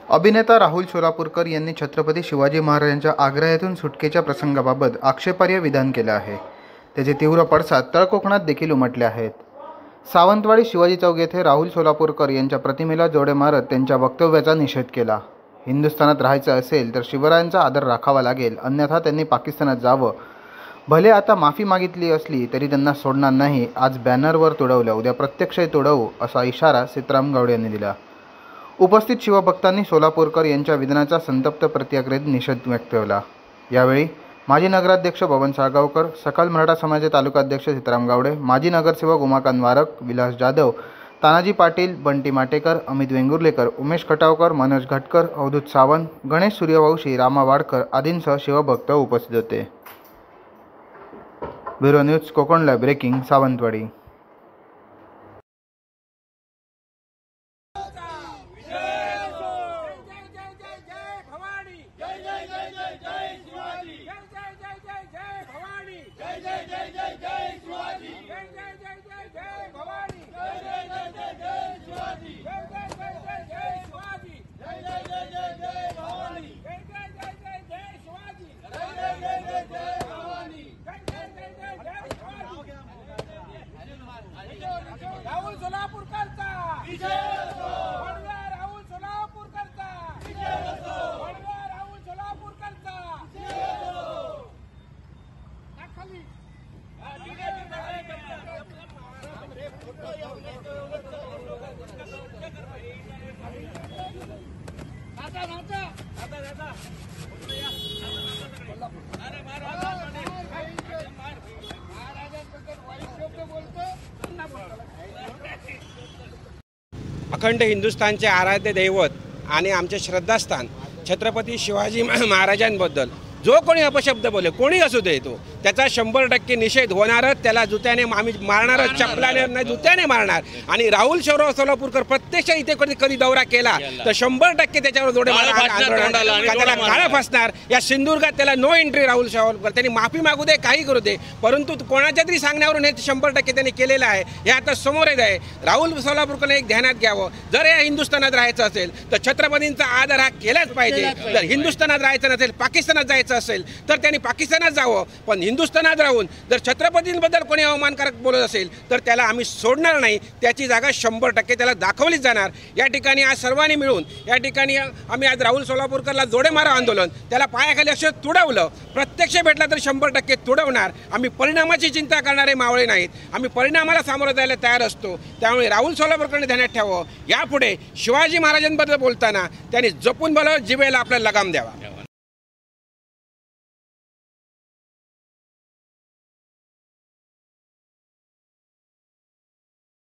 अभिनेता राहुल सोलापूरकर यांनी छत्रपती शिवाजी महाराजांच्या आग्र्यातून सुटकेच्या प्रसंगाबाबत आक्षेपार्ह विधान केले आहे। त्याचे तीव्र पडसाद तळकोकणात देखील उमटले आहेत। सावंतवाडी शिवाजी चौक येथे राहुल सोलापूरकर यांच्या प्रतिमेला जोडे मारत त्यांच्या वक्तव्याचा निषेध केला। हिंदुस्थानात राहायचं असेल तर शिवरायांचा आदर राखावा लागेल, अन्यथा त्यांनी पाकिस्तानात जावं। भले आता माफी मागितली असली तरी त्यांना सोडणार नाही। आज बॅनरवर तुडवलं, उद्या प्रत्यक्ष तुडवू असा इशारा सीताराम गावडे यांनी दिला। उपस्थित शिवभक्तांनी सोलापूरकर यांच्या विधानाचा संतप्त प्रतिक्रियेत निषेध व्यक्त केला। यावेळी माजी नगराध्यक्ष बबन साळगावकर, सकल मराठा समाजाचे तालुकाध्यक्ष सीताराम गावडे, माजी नगरसेवक उमाकांत वारक, विलास जाधव, तानाजी पाटील, बंटी माटेकर, अमित वेंगुर्लेकर, उमेश खटावकर, मनोज घटकर, अवधूत सावंत, गणेश सूर्यवंशी, रामा वाडकर आदींसह शिवभक्त उपस्थित होते। Bureau news Konkan live breaking Sawantwadi. Rahul सोलापूरकरचा विजय असो, राहुल सोलापूरकरचा विजय असो, राहुल सोलापूरकरचा विजय असो। खाली अखंड हिंदुस्थानचे आराध्य दैवत आणि आमचे श्रद्धास्थान छत्रपती शिवाजी महाराजांबद्दल जो कोणी अपशब्द बोले, कोणी असू दे, तो त्याचा 100% निषेध होणारच। त्याला जुत्याने आम्ही मारणारच, चपलाने नाही जुत्याने मारणार। आणि राहुल सोलापूरकर प्रत्यक्ष इथे कधी दौरा केला तर 100% त्याच्यावर जोडे त्याला काळा फासणार। या सिंधुदुर्गात त्याला नो एंट्री राहुल सोलापूरकर, त्यांनी माफी मागू दे, काही करू दे, परंतु कोणाच्या तरी सांगण्यावरून हे 100% त्यांनी केलेलं आहे। हे आता समोरच आहे। राहुल सोलापूरकरने एक ध्यानात घ्यावं, जर या हिंदुस्थानात राहायचं असेल तर छत्रपतींचा आदर हा केलाच पाहिजे। जर हिंदुस्थानात राहायचं नसेल, पाकिस्तानात जायचं असेल तर त्यांनी पाकिस्तानात जावं, पण हिंदुस्थानात राहून जर छत्रपतींबद्दल कोणी अवमानकारक बोलत असेल तर त्याला आम्ही सोडणार नाही। त्याची जागा 100% त्याला दाखवलीच जाणार। या ठिकाणी आज सर्वांनी मिळून या ठिकाणी आम्ही आज राहुल सोलापूरकरला जोडे मारा आंदोलन, त्याला पायाखाली असं तुडवलं, प्रत्यक्ष भेटला तर 100% तुडवणार। आम्ही परिणामाची चिंता करणारे मावळे नाहीत, आम्ही परिणामाला सामोरं जायला तयार असतो। त्यामुळे राहुल सोलापूरकरने ध्यानात ठेवावं, यापुढे शिवाजी महाराजांबद्दल बोलताना त्यांनी जपून बोलावं, जिभेला आपला लगाम द्यावा।